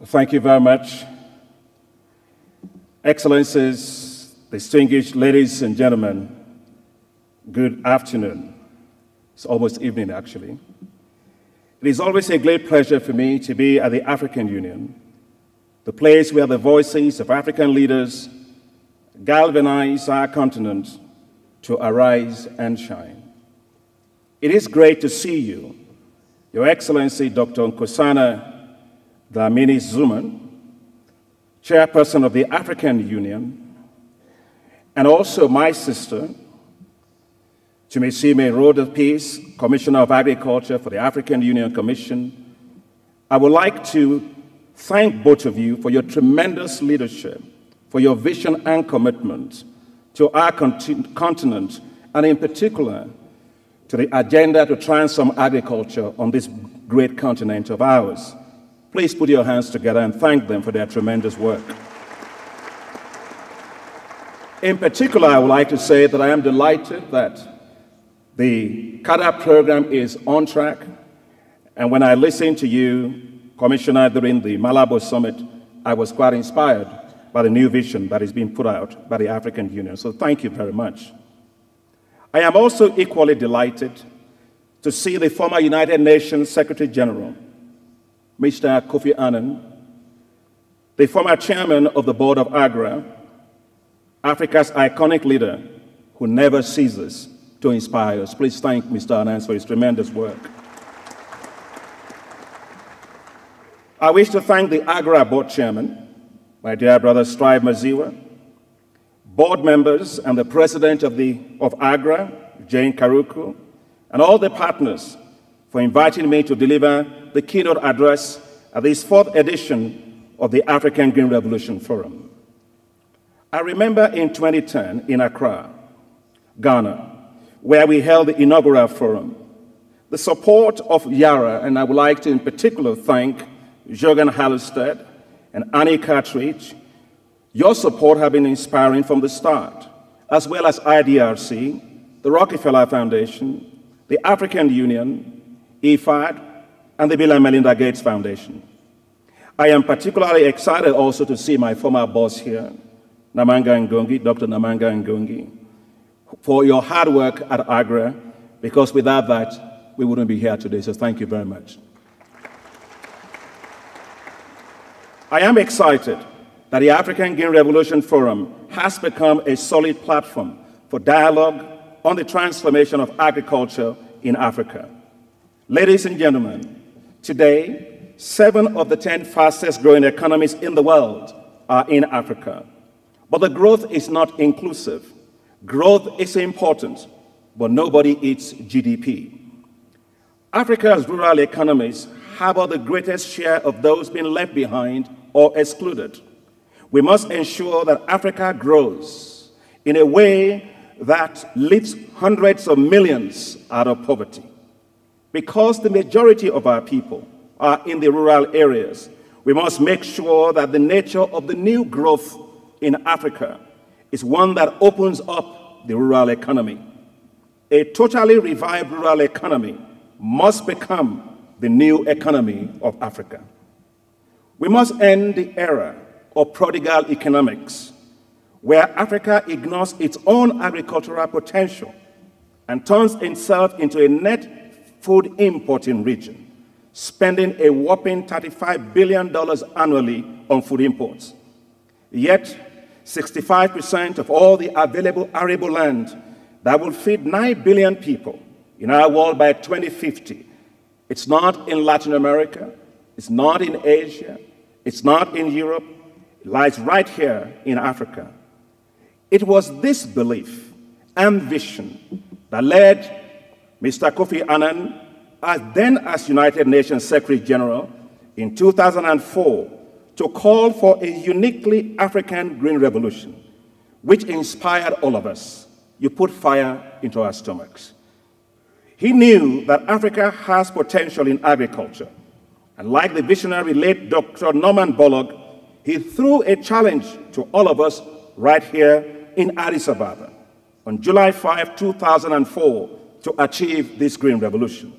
Thank you very much. Excellencies, distinguished ladies and gentlemen, good afternoon. It's almost evening, actually. It is always a great pleasure for me to be at the African Union, the place where the voices of African leaders galvanize our continent to arise and shine. It is great to see you, Your Excellency Dr. Nkosana Dlamini Zuma, Chairperson of the African Union, and also my sister, Chimisime Road of Peace, Commissioner of Agriculture for the African Union Commission. I would like to thank both of you for your tremendous leadership, for your vision and commitment to our continent, and in particular, to the agenda to transform agriculture on this great continent of ours. Please put your hands together and thank them for their tremendous work. In particular, I would like to say that I am delighted that the CADA program is on track. And when I listened to you, Commissioner, during the Malabo Summit, I was quite inspired by the new vision that is being put out by the African Union. So thank you very much. I am also equally delighted to see the former United Nations Secretary General, Mr. Kofi Annan, the former chairman of the board of AGRA, Africa's iconic leader who never ceases to inspire us. Please thank Mr. Annan for his tremendous work. I wish to thank the AGRA board chairman, my dear brother Strive Maziwa, board members and the president of AGRA, Jane Karuku, and all the partners for inviting me to deliver the keynote address at this 4th edition of the African Green Revolution Forum. I remember in 2010 in Accra, Ghana, where we held the inaugural forum, the support of Yara, and I would like to in particular thank Jürgen Hallerstedt and Annie Cartridge. Your support has been inspiring from the start, as well as IDRC, the Rockefeller Foundation, the African Union, IFAD, and the Bill and Melinda Gates Foundation. I am particularly excited also to see my former boss here, Namanga Ngongi, Dr. Namanga Ngongi, for your hard work at AGRA, because without that, we wouldn't be here today, so thank you very much. I am excited that the African Green Revolution Forum has become a solid platform for dialogue on the transformation of agriculture in Africa. Ladies and gentlemen, today, 7 of the 10 fastest growing economies in the world are in Africa. But the growth is not inclusive. Growth is important, but nobody eats GDP. Africa's rural economies harbor the greatest share of those being left behind or excluded. We must ensure that Africa grows in a way that lifts hundreds of millions out of poverty. Because the majority of our people are in the rural areas, we must make sure that the nature of the new growth in Africa is one that opens up the rural economy. A totally revived rural economy must become the new economy of Africa. We must end the era of prodigal economics, where Africa ignores its own agricultural potential and turns itself into a net food importing region, spending a whopping $35 billion annually on food imports. Yet, 65% of all the available arable land that will feed 9 billion people in our world by 2050, it's not in Latin America, it's not in Asia, it's not in Europe, it lies right here in Africa. It was this belief and vision that led Mr. Kofi Annan, as United Nations Secretary General in 2004, to call for a uniquely African green revolution, which inspired all of us. You put fire into our stomachs. He knew that Africa has potential in agriculture, and like the visionary late Dr. Norman Borlaug, he threw a challenge to all of us right here in Addis Ababa on July 5, 2004, to achieve this green revolution.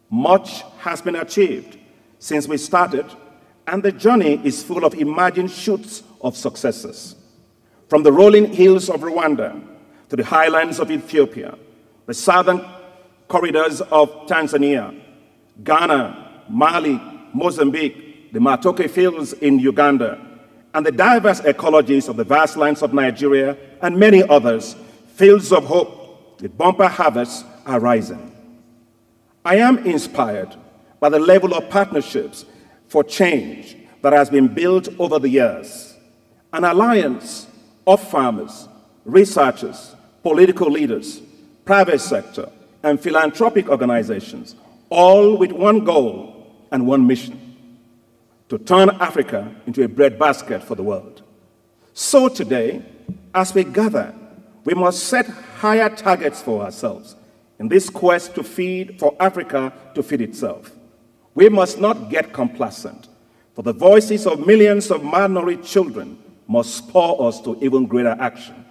Much has been achieved since we started, And the journey is full of emerging shoots of successes. From the rolling hills of Rwanda to the highlands of Ethiopia, the southern corridors of Tanzania, Ghana, Mali, Mozambique, the Matoke fields in Uganda, and the diverse ecologies of the vast lands of Nigeria and many others, fields of hope, the bumper harvests are rising. I am inspired by the level of partnerships for change that has been built over the years. An alliance of farmers, researchers, political leaders, private sector, and philanthropic organizations, all with one goal and one mission: to turn Africa into a breadbasket for the world. So today, as we gather, we must set higher targets for ourselves in this quest for Africa to feed itself. We must not get complacent, for the voices of millions of malnourished children must spur us to even greater action.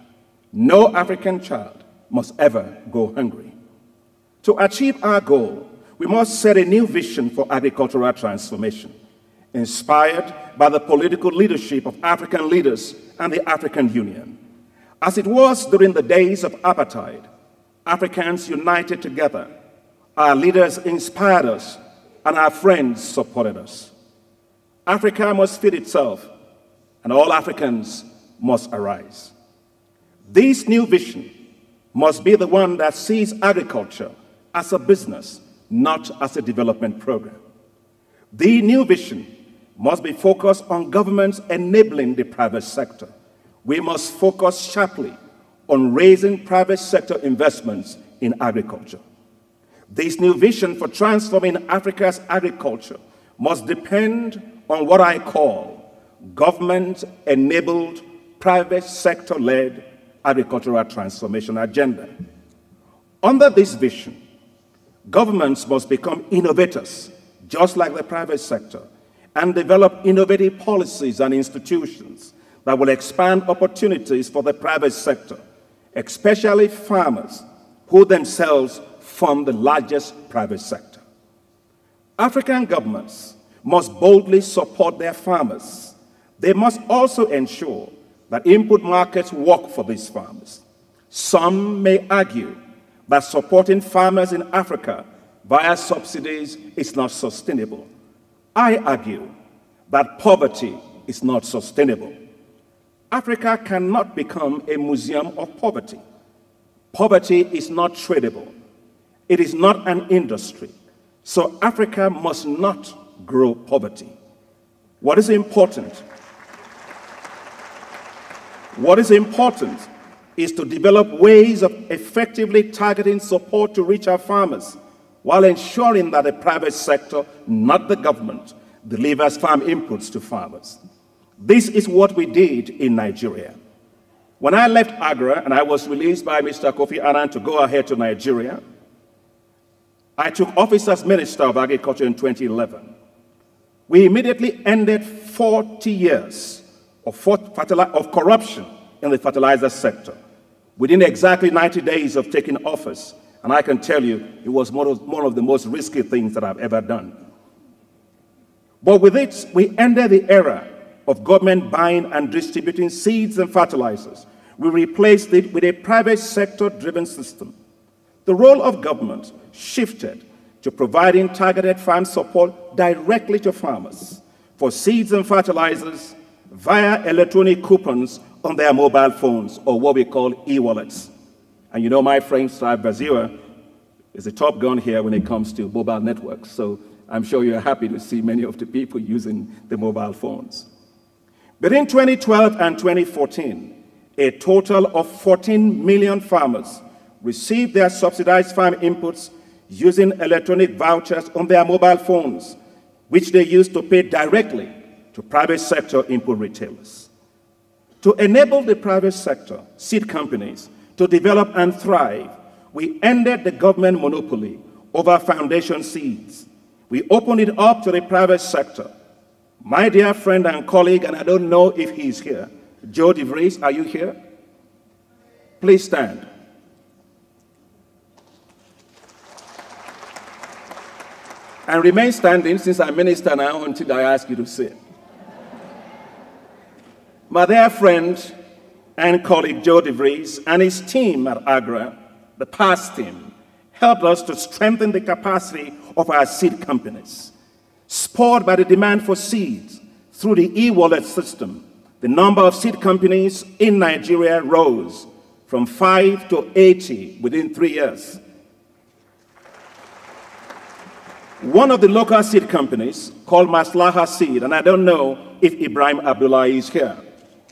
No African child must ever go hungry. To achieve our goal, we must set a new vision for agricultural transformation, inspired by the political leadership of African leaders and the African Union. As it was during the days of apartheid, Africans united together. Our leaders inspired us, and our friends supported us. Africa must feed itself, and all Africans must arise. This new vision must be the one that sees agriculture as a business, not as a development program. The new vision must be focused on governments enabling the private sector. We must focus sharply on raising private sector investments in agriculture. This new vision for transforming Africa's agriculture must depend on what I call government-enabled, private sector-led agricultural transformation agenda. Under this vision, governments must become innovators, just like the private sector, and develop innovative policies and institutions that will expand opportunities for the private sector, especially farmers, who themselves form the largest private sector. African governments must boldly support their farmers. They must also ensure that input markets work for these farmers. Some may argue that supporting farmers in Africa via subsidies is not sustainable. I argue that poverty is not sustainable. Africa cannot become a museum of poverty. Poverty is not tradable. It is not an industry. So Africa must not grow poverty. What is important is to develop ways of effectively targeting support to reach our farmers while ensuring that the private sector, not the government, delivers farm inputs to farmers. This is what we did in Nigeria. When I left AGRA and I was released by Mr. Kofi Annan to go ahead to Nigeria, I took office as Minister of Agriculture in 2011. We immediately ended 40 years of corruption in the fertilizer sector within exactly 90 days of taking office. And I can tell you, it was one of the most risky things that I've ever done. But with it, we ended the era of government buying and distributing seeds and fertilizers. We replaced it with a private sector-driven system. The role of government shifted to providing targeted farm support directly to farmers for seeds and fertilizers via electronic coupons on their mobile phones, or what we call e-wallets. And you know my friend Strive Baziwa is a top gun here when it comes to mobile networks, so I'm sure you're happy to see many of the people using the mobile phones. Between 2012 and 2014, a total of 14 million farmers received their subsidized farm inputs using electronic vouchers on their mobile phones, which they used to pay directly to private sector input retailers. To enable the private sector, seed companies, to develop and thrive, we ended the government monopoly over foundation seeds. We opened it up to the private sector. My dear friend and colleague, and I don't know if he's here, Joe DeVries, are you here? Please stand. and remain standing since I minister now until I ask you to sit. My dear friend and colleague Joe DeVries and his team at AGRA, the past team, helped us to strengthen the capacity of our seed companies. Spurred by the demand for seeds through the e-wallet system, the number of seed companies in Nigeria rose from 5 to 80 within 3 years. One of the local seed companies, called Maslaha Seed, and I don't know if Ibrahim Abdullah is here.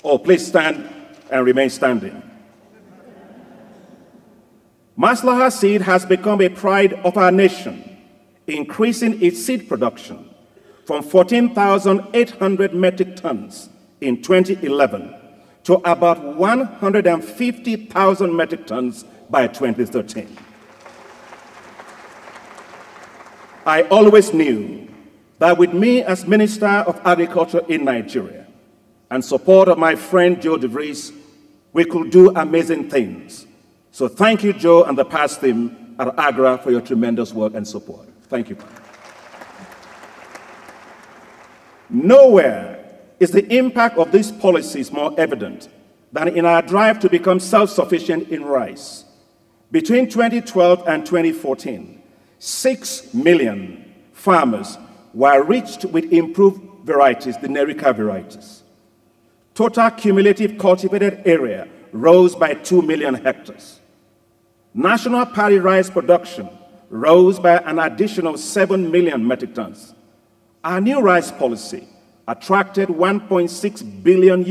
Oh, please stand and remain standing. Maslaha Seed has become a pride of our nation, increasing its seed production from 14,800 metric tons in 2011 to about 150,000 metric tons by 2013. I always knew that with me as Minister of Agriculture in Nigeria and support of my friend Joe DeVries, we could do amazing things. So thank you, Joe, and the past team at AGRA for your tremendous work and support. Thank you. Nowhere is the impact of these policies more evident than in our drive to become self-sufficient in rice. Between 2012 and 2014, 6 million farmers were reached with improved varieties, the Nerica varieties. Total cumulative cultivated area rose by 2 million hectares. National paddy rice production rose by an additional 7 million metric tons. Our new rice policy attracted $1.6 billion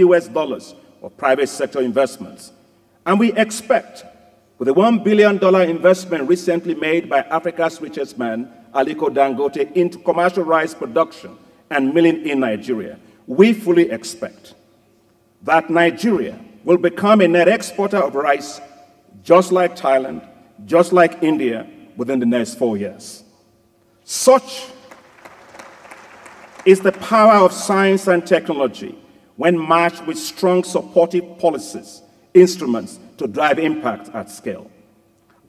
of private sector investments. And we expect, with the $1 billion investment recently made by Africa's richest man, Aliko Dangote, into commercial rice production and milling in Nigeria, we fully expect that Nigeria will become a net exporter of rice just like Thailand, just like India, within the next 4 years. Such is the power of science and technology when matched with strong supportive policies, instruments to drive impact at scale.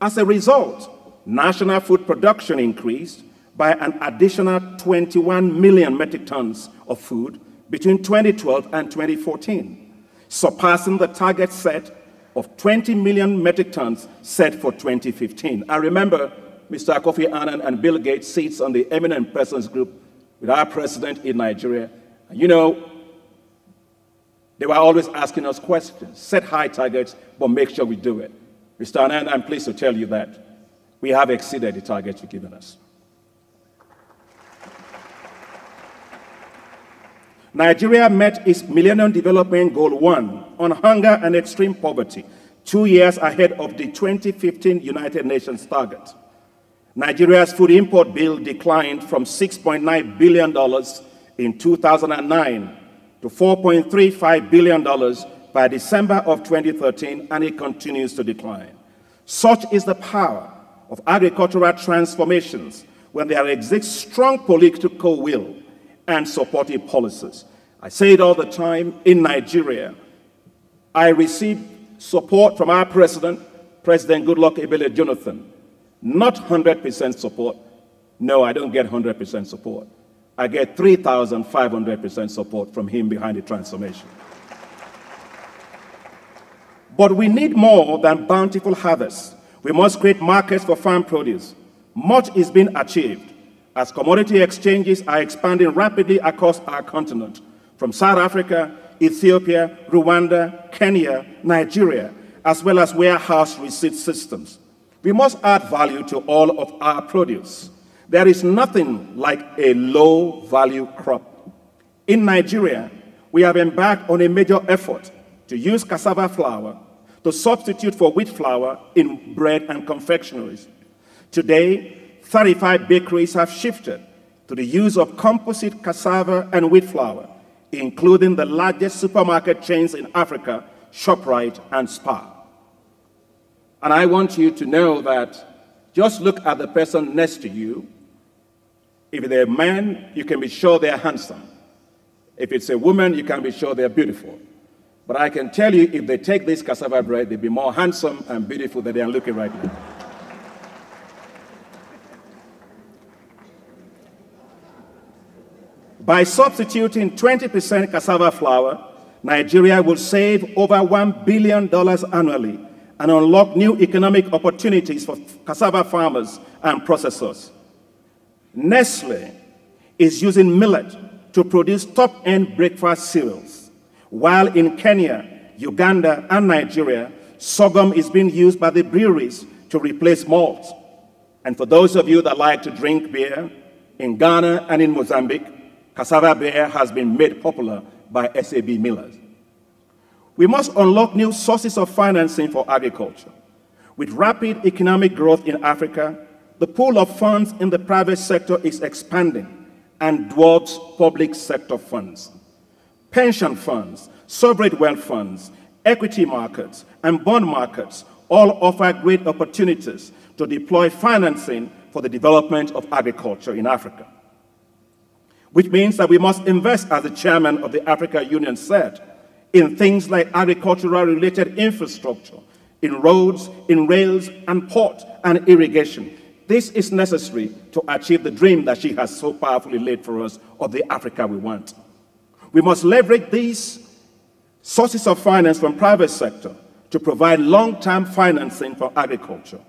As a result, national food production increased by an additional 21 million metric tons of food between 2012 and 2014, surpassing the target set of 20 million metric tons set for 2015. I remember Mr. Kofi Annan and Bill Gates sits on the eminent persons group with our president in Nigeria. And you know, they were always asking us questions, set high targets, but make sure we do it. Mr. Annan, I'm pleased to tell you that we have exceeded the targets you've given us. Nigeria met its Millennium Development Goal 1 on hunger and extreme poverty, 2 years ahead of the 2015 United Nations target. Nigeria's food import bill declined from $6.9 billion in 2009 to $4.35 billion by December of 2013, and it continues to decline. Such is the power of agricultural transformations when there exists strong political will and supportive policies. I say it all the time, in Nigeria, I received support from our president, President Goodluck Ebele Jonathan. Not 100% support. No, I don't get 100% support. I get 3,500% support from him behind the transformation. But we need more than bountiful harvests. We must create markets for farm produce. Much is being achieved as commodity exchanges are expanding rapidly across our continent, from South Africa, Ethiopia, Rwanda, Kenya, Nigeria, as well as warehouse receipt systems. We must add value to all of our produce. There is nothing like a low-value crop. In Nigeria, we have embarked on a major effort to use cassava flour to substitute for wheat flour in bread and confectioneries. Today, 35 bakeries have shifted to the use of composite cassava and wheat flour, including the largest supermarket chains in Africa, ShopRite and Spar. And I want you to know that just look at the person next to you. If they're a man, you can be sure they're handsome. If it's a woman, you can be sure they're beautiful. But I can tell you, if they take this cassava bread, they'll be more handsome and beautiful than they are looking right now. By substituting 20% cassava flour, Nigeria will save over $1 billion annually and unlock new economic opportunities for cassava farmers and processors. Nestle is using millet to produce top-end breakfast cereals, while in Kenya, Uganda, and Nigeria, sorghum is being used by the breweries to replace malt. And for those of you that like to drink beer, in Ghana and in Mozambique, cassava beer has been made popular by SAB millers. We must unlock new sources of financing for agriculture. With rapid economic growth in Africa, the pool of funds in the private sector is expanding and dwarfs public sector funds. Pension funds, sovereign wealth funds, equity markets, and bond markets all offer great opportunities to deploy financing for the development of agriculture in Africa. Which means that we must invest, as the chairman of the Africa Union said, in things like agricultural-related infrastructure, in roads, in rails, and port, and irrigation. This is necessary to achieve the dream that she has so powerfully laid for us of the Africa we want. We must leverage these sources of finance from private sector to provide long-term financing for agriculture.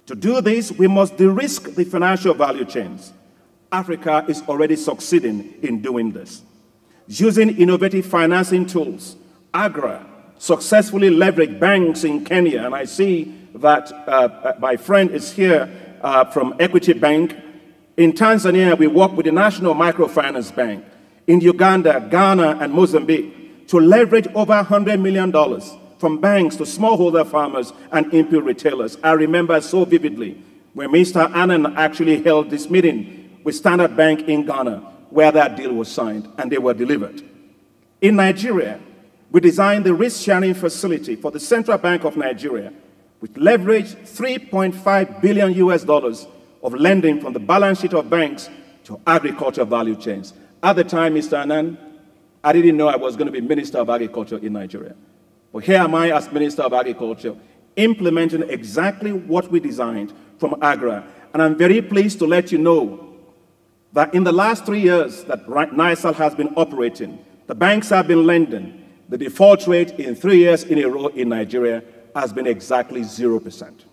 To do this, we must de-risk the financial value chains. Africa is already succeeding in doing this. Using innovative financing tools, AGRA successfully leveraged banks in Kenya, and I see that my friend is here from Equity Bank. In Tanzania, we work with the National Microfinance Bank. In Uganda, Ghana, and Mozambique, to leverage over $100 million from banks to smallholder farmers and input retailers. I remember so vividly when Mr. Annan actually held this meeting with Standard Bank in Ghana, where that deal was signed and they were delivered. In Nigeria, we designed the risk-sharing facility for the Central Bank of Nigeria, which leveraged $3.5 billion of lending from the balance sheet of banks to agriculture value chains. At the time, Mr. Annan, I didn't know I was going to be Minister of Agriculture in Nigeria. But here am I as Minister of Agriculture, implementing exactly what we designed from AGRA. And I'm very pleased to let you know that in the last 3 years that NISAL has been operating, the banks have been lending. The default rate in 3 years in a row in Nigeria has been exactly 0%.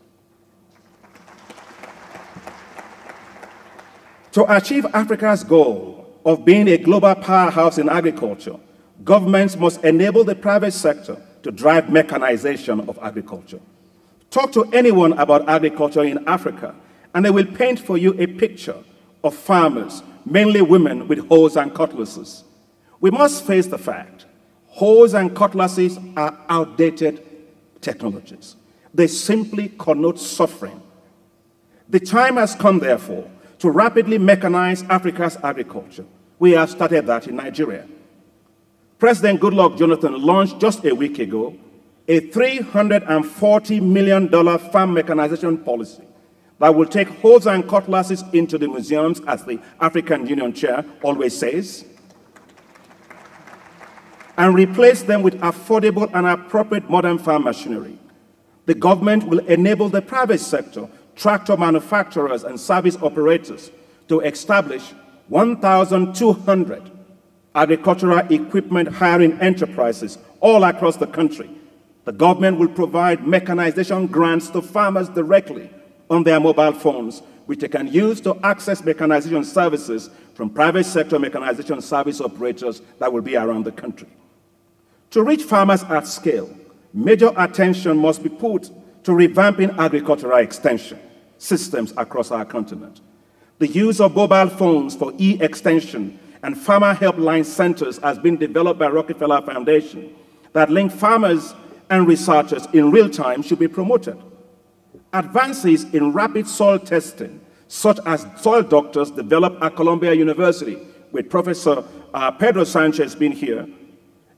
To achieve Africa's goal of being a global powerhouse in agriculture, governments must enable the private sector to drive mechanization of agriculture. Talk to anyone about agriculture in Africa, and they will paint for you a picture of farmers, mainly women with hoes and cutlasses. We must face the fact, hoes and cutlasses are outdated technologies. They simply connote suffering. The time has come, therefore, to rapidly mechanize Africa's agriculture. We have started that in Nigeria. President Goodluck Jonathan launched just a week ago a $340 million farm mechanization policy that will take hoes and cutlasses into the museums, as the African Union Chair always says, and replace them with affordable and appropriate modern farm machinery. The government will enable the private sector, tractor manufacturers and service operators to establish 1,200 agricultural equipment hiring enterprises all across the country. The government will provide mechanization grants to farmers directly on their mobile phones, which they can use to access mechanization services from private sector mechanization service operators that will be around the country. To reach farmers at scale, major attention must be put to revamping agricultural extension systems across our continent. The use of mobile phones for e-extension and farmer helpline centers has been developed by Rockefeller Foundation that link farmers and researchers in real time should be promoted. Advances in rapid soil testing, such as soil doctors developed at Columbia University, with Professor Pedro Sanchez being here,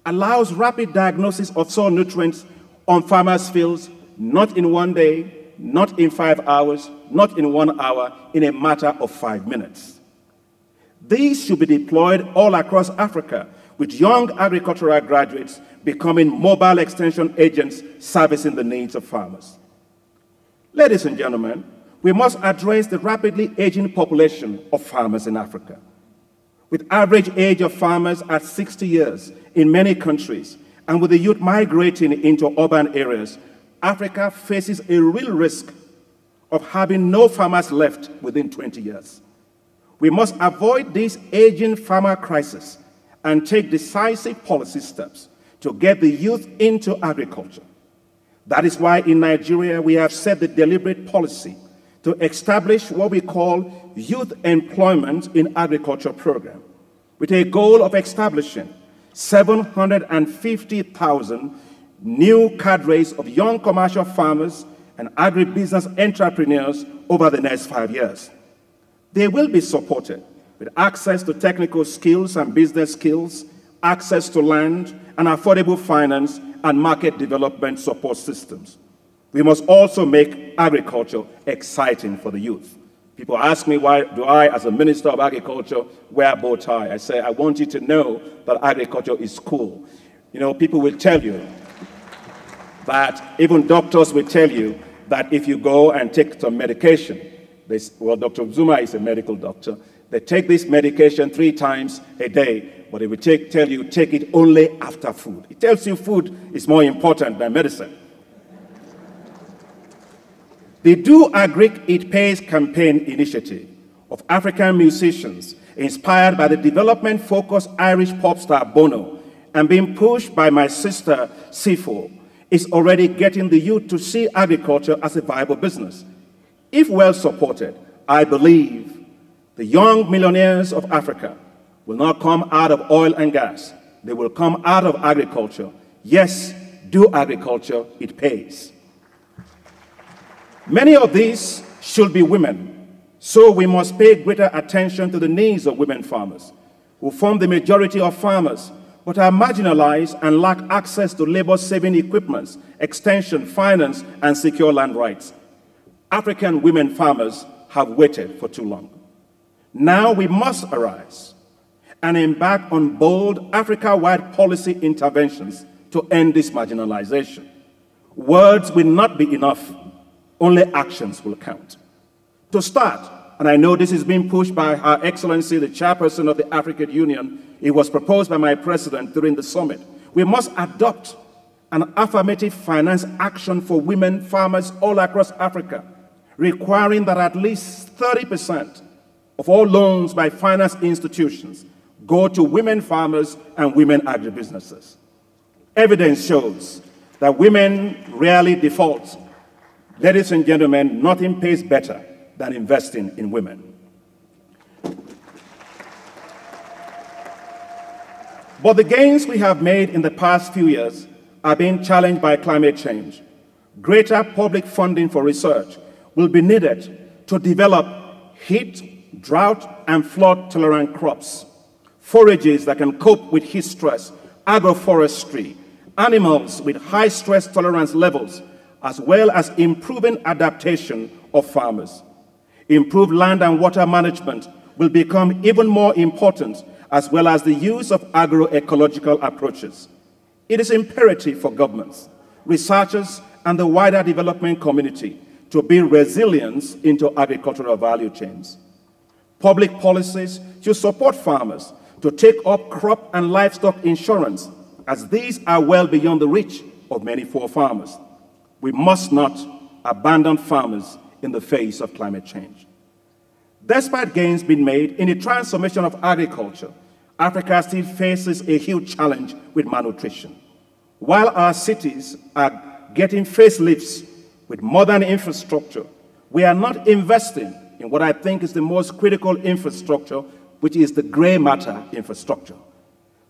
allows rapid diagnosis of soil nutrients on farmers' fields, not in 1 day, not in 5 hours, not in 1 hour, in a matter of 5 minutes. These should be deployed all across Africa, with young agricultural graduates becoming mobile extension agents servicing the needs of farmers. Ladies and gentlemen, we must address the rapidly aging population of farmers in Africa. With average age of farmers at 60 years in many countries, and with the youth migrating into urban areas, Africa faces a real risk of having no farmers left within 20 years. We must avoid this aging farmer crisis and take decisive policy steps to get the youth into agriculture. That is why in Nigeria we have set the deliberate policy to establish what we call Youth Employment in Agriculture program, with a goal of establishing 750,000 new cadres of young commercial farmers and agribusiness entrepreneurs over the next 5 years. They will be supported with access to technical skills and business skills, access to land, and affordable finance and market development support systems. We must also make agriculture exciting for the youth. People ask me, why do I, as a Minister of Agriculture, wear a bow tie? I say, I want you to know that agriculture is cool. You know, people will tell you that, even doctors will tell you that if you go and take some medication, well, Dr. Zuma is a medical doctor, they take this medication 3 times a day, but they will tell you take it only after food. It tells you food is more important than medicine. The Do Agric It Pays campaign initiative of African musicians, inspired by the development-focused Irish pop star Bono and being pushed by my sister Sifo, is already getting the youth to see agriculture as a viable business. If well supported, I believe the young millionaires of Africa will not come out of oil and gas. They will come out of agriculture. Yes, do agriculture, it pays. Many of these should be women, so we must pay greater attention to the needs of women farmers, who form the majority of farmers, but are marginalized and lack access to labor-saving equipment, extension, finance, and secure land rights. African women farmers have waited for too long. Now we must arise and embark on bold Africa-wide policy interventions to end this marginalization. Words will not be enough. Only actions will count. To start, and I know this is being pushed by Her Excellency, the Chairperson of the African Union, it was proposed by my President during the summit, we must adopt an affirmative finance action for women farmers all across Africa, requiring that at least 30% of all loans by finance institutions go to women farmers and women agribusinesses. Evidence shows that women rarely default. Ladies and gentlemen, nothing pays better than investing in women. But the gains we have made in the past few years are being challenged by climate change. Greater public funding for research will be needed to develop heat, drought, and flood-tolerant crops, forages that can cope with heat stress, agroforestry, animals with high stress tolerance levels, as well as improving adaptation of farmers. Improved land and water management will become even more important, as well as the use of agroecological approaches. It is imperative for governments, researchers, and the wider development community to build resilience into agricultural value chains. Public policies should support farmers to take up crop and livestock insurance, as these are well beyond the reach of many poor farmers. We must not abandon farmers in the face of climate change. Despite gains being made in the transformation of agriculture, Africa still faces a huge challenge with malnutrition. While our cities are getting facelifts with modern infrastructure, we are not investing in what I think is the most critical infrastructure, which is the gray matter infrastructure.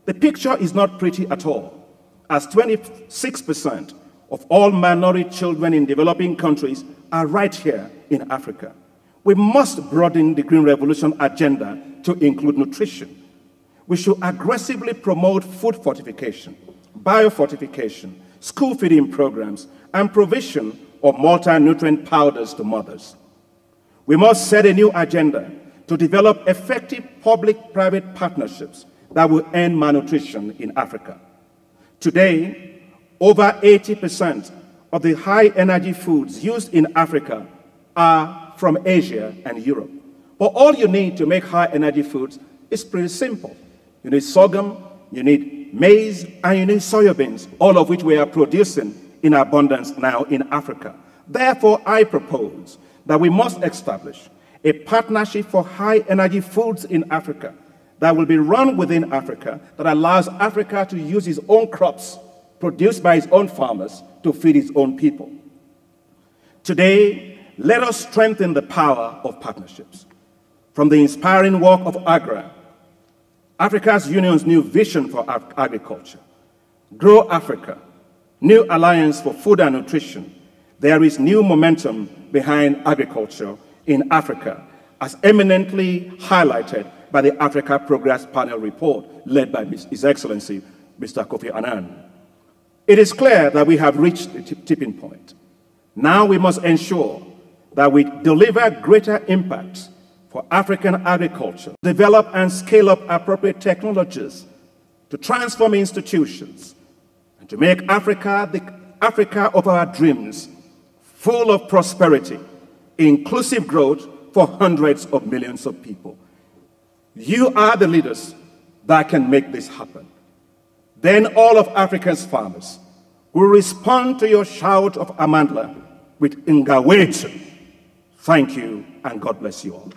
The picture is not pretty at all, as 26% of all minority children in developing countries are right here in Africa. We must broaden the Green Revolution agenda to include nutrition. We should aggressively promote food fortification, biofortification, school feeding programs, and provision of multi-nutrient powders to mothers. We must set a new agenda to develop effective public-private partnerships that will end malnutrition in Africa. Today, over 80% of the high-energy foods used in Africa are from Asia and Europe. But all you need to make high-energy foods It's pretty simple. You need sorghum, you need maize, and you need soybeans, all of which we are producing in abundance now in Africa. Therefore, I propose that we must establish a partnership for high-energy foods in Africa that will be run within Africa, that allows Africa to use its own crops produced by its own farmers to feed its own people. Today, let us strengthen the power of partnerships. From the inspiring work of AGRA, Africa's Union's new vision for agriculture, Grow Africa, New Alliance for Food and Nutrition, there is new momentum behind agriculture in Africa, as eminently highlighted by the Africa Progress Panel report led by His Excellency, Mr. Kofi Annan. It is clear that we have reached the tipping point. Now we must ensure that we deliver greater impact for African agriculture, develop and scale up appropriate technologies to transform institutions, and to make Africa the Africa of our dreams, full of prosperity, inclusive growth for hundreds of millions of people. You are the leaders that can make this happen. Then all of Africa's farmers will respond to your shout of Amandla with Ngawethu. Thank you, and God bless you all.